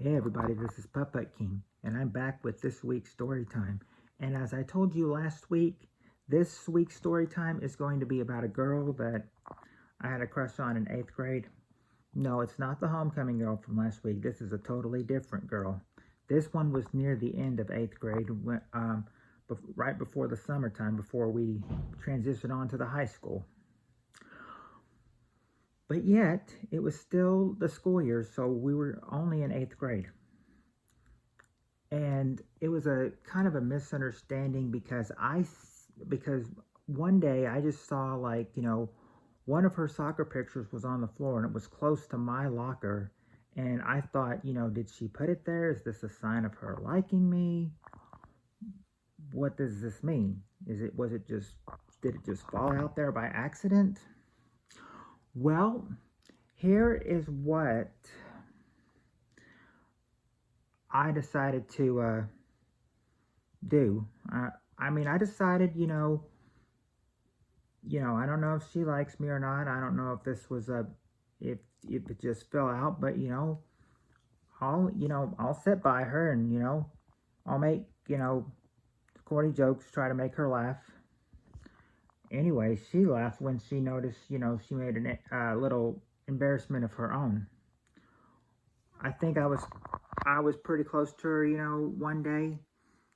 Hey everybody, this is Puppet King, and I'm back with this week's story time. And as I told you last week, this week's story time is going to be about a girl that I had a crush on in 8th grade. No, it's not the homecoming girl from last week. This is a totally different girl. This one was near the end of 8th grade, right before the summertime, before we transitioned on to the high school. But yet, it was still the school year, so we were only in 8th grade. And it was a kind of a misunderstanding because one day I just saw, like, one of her soccer pictures was on the floor and it was close to my locker, and I thought, did she put it there? Is this a sign of her liking me? What does this mean? Did it just fall out there by accident? Well, here is what I decided to do. I decided, I don't know if she likes me or not. I don't know if this was if it just fell out, but I'll sit by her and I'll make corny jokes, try to make her laugh. Anyway, she laughed when she noticed, she made a little embarrassment of her own. I think I was pretty close to her, one day.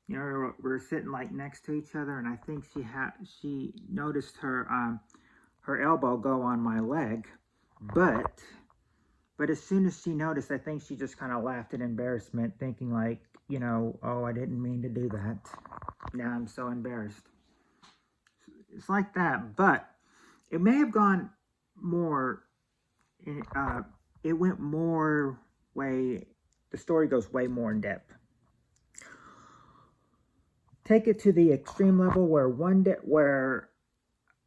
We were sitting like next to each other, and I think she noticed her elbow go on my leg, but as soon as she noticed, I think she just kind of laughed in embarrassment, thinking like, oh, I didn't mean to do that. Now I'm so embarrassed. It's like that, but it may have gone more. It went more way. The story goes way more in depth. Take it to the extreme level where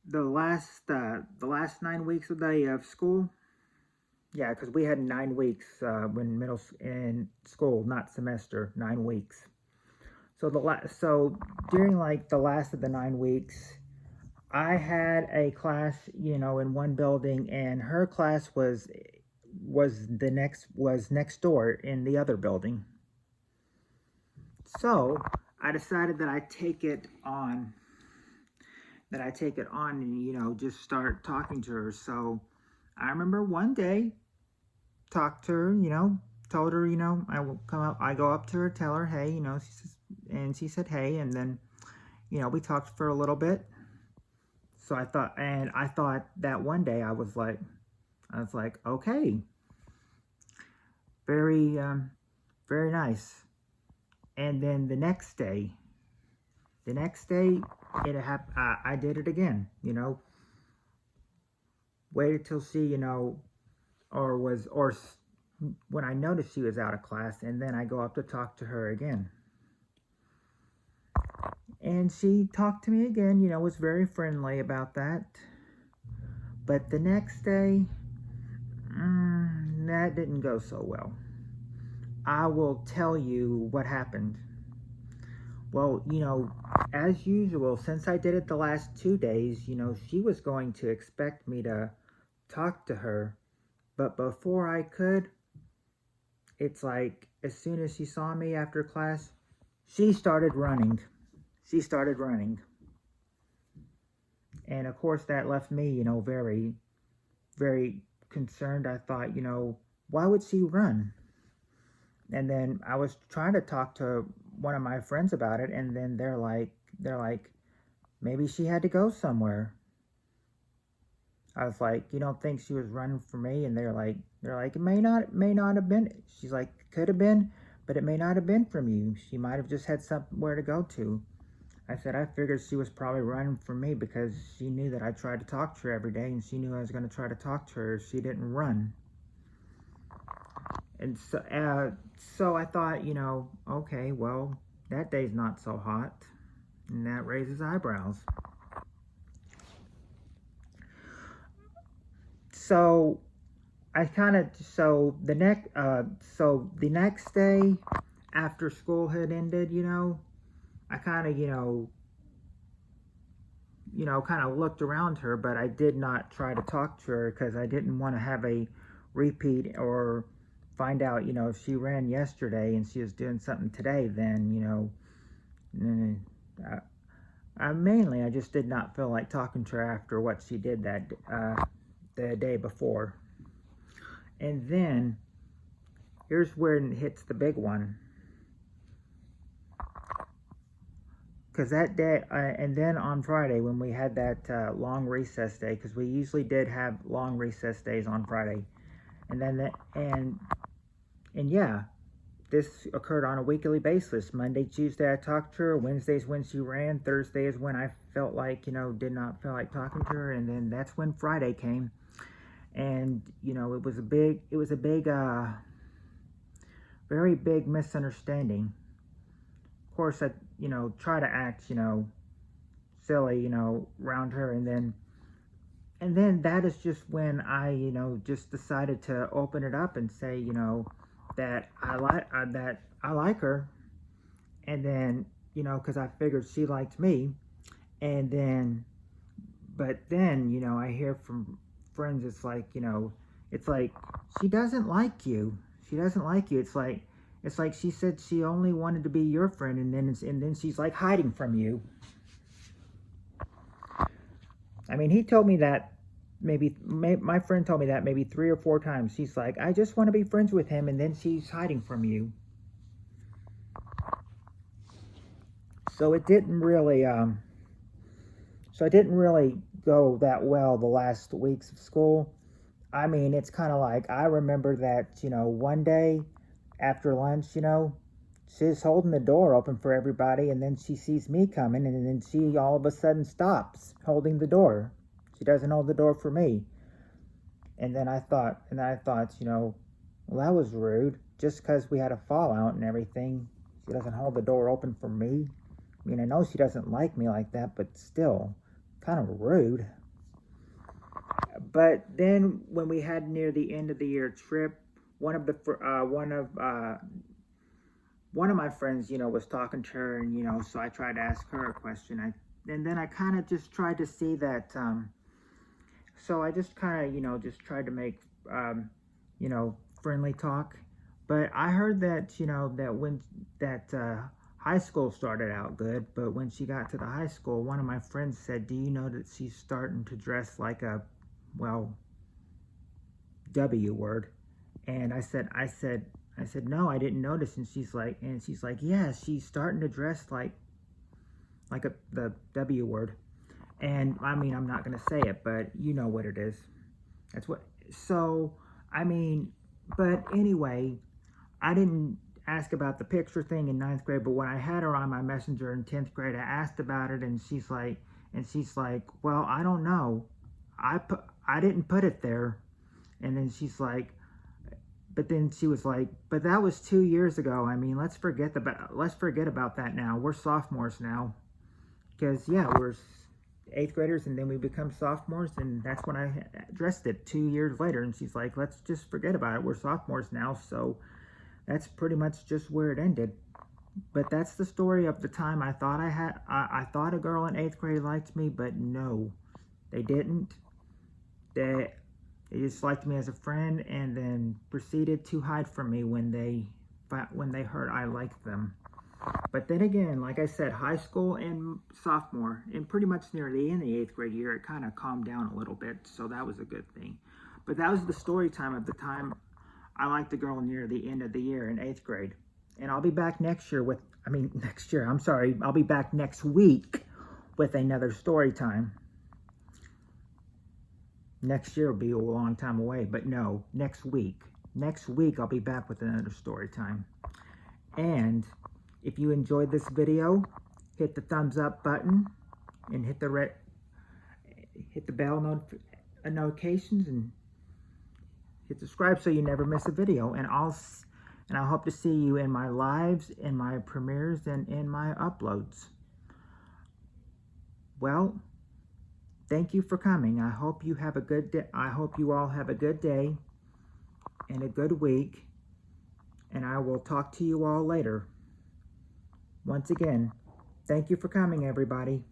the last 9 weeks of school. Yeah, because we had 9 weeks when in school, not semester, 9 weeks. So during like the last of the 9 weeks, I had a class, in one building, and her class was next door in the other building. So I decided that I take it on and just start talking to her. So I remember one day, talked to her, told her, I will come up, I go up to her, tell her, hey, she said hey, and then we talked for a little bit. So I thought that one day I was like, okay, very very nice. And then the next day it happened. I did it again. Waited till she, or when I noticed she was out of class, and then I go up to talk to her again. And she talked to me again. Was very friendly about that. But the next day, that didn't go so well. I will tell you what happened. Well, as usual, since I did it the last 2 days, she was going to expect me to talk to her. But before I could, it's like as soon as she saw me after class, she started running. And of course, that left me, very, very concerned. I thought, why would she run? And then I was trying to talk to one of my friends about it, and then they're like, maybe she had to go somewhere. I was like, you don't think she was running for me? And they're like, it may not have been. She's like, could have been, but it may not have been from you. She might have just had somewhere to go to. I said, I figured she was probably running from me because she knew that I tried to talk to her every day, and she knew I was going to try to talk to her if she didn't run. And so I thought, okay, well, that day's not so hot, and that raises eyebrows. So the next day after school had ended, I kind of looked around her, but I did not try to talk to her because I didn't want to have a repeat or find out, if she ran yesterday and she was doing something today, then, I just did not feel like talking to her after what she did the day before. And then, here's where it hits the big one. Because that day, and then on Friday when we had that long recess day, because we usually did have long recess days on Friday, and then and yeah, this occurred on a weekly basis. Monday, Tuesday, I talked to her. Wednesday's when she ran. Thursday is when I felt like, did not feel like talking to her, and then that's when Friday came, and it was a big, very big misunderstanding. Of course, I try to act, silly, around her, and then that is just when I, just decided to open it up and say, that I like her, and then, because I figured she liked me, and then, but then, I hear from friends, it's like she doesn't like you. She doesn't like you. It's like she said she only wanted to be your friend, and then she's like hiding from you. I mean, he told me that my friend told me that maybe 3 or 4 times. She's like, I just want to be friends with him, and then she's hiding from you. So it didn't really, go that well the last weeks of school. I mean, it's kind of like, I remember that, one day after lunch, she's holding the door open for everybody, and then she sees me coming, and then she all of a sudden stops holding the door. She doesn't hold the door for me. And then I thought, well, that was rude. Just because we had a fallout and everything, she doesn't hold the door open for me. I mean, I know she doesn't like me like that, but still, kind of rude. But then when we had near the end of the year trip, one of my friends, was talking to her, and so I tried to ask her a question. And then I kind of just tried to see that. So I just kind of, just tried to make, friendly talk. But I heard that, that when that high school started out good, but when she got to the high school, one of my friends said, "Do you know that she's starting to dress like a, well, W word?" And I said, no, I didn't notice. And she's like, yeah, she's starting to dress like the W word. And I mean, I'm not going to say it, but you know what it is. That's what, so, I mean, but anyway, I didn't ask about the picture thing in 9th grade, but when I had her on my messenger in 10th grade, I asked about it, and she's like, well, I don't know. I didn't put it there. And then she's like, but then she was like, but that was 2 years ago. I mean, let's forget about that now. We're sophomores now. Because, yeah, we're 8th graders, and then we become sophomores, and that's when I addressed it 2 years later. And she's like, let's just forget about it. We're sophomores now. So that's pretty much just where it ended. But that's the story of the time I thought I thought a girl in 8th grade liked me, but no, they didn't. They just liked me as a friend, and then proceeded to hide from me when they heard I liked them. But then again, like I said, high school and sophomore, and pretty much near the end of the 8th grade year, it kind of calmed down a little bit, so that was a good thing. But that was the story time of the time I liked the girl near the end of the year in 8th grade. And I'll be back next year I'll be back next week with another story time. Next year will be a long time away, but no, next week. Next week I'll be back with another story time. And if you enjoyed this video, hit the thumbs up button and hit the bell notifications, and hit subscribe so you never miss a video. And I hope to see you in my lives, in my premieres, and in my uploads. Well, thank you for coming. I hope you have a good day. I hope you all have a good day and a good week. And I will talk to you all later. Once again, thank you for coming, everybody.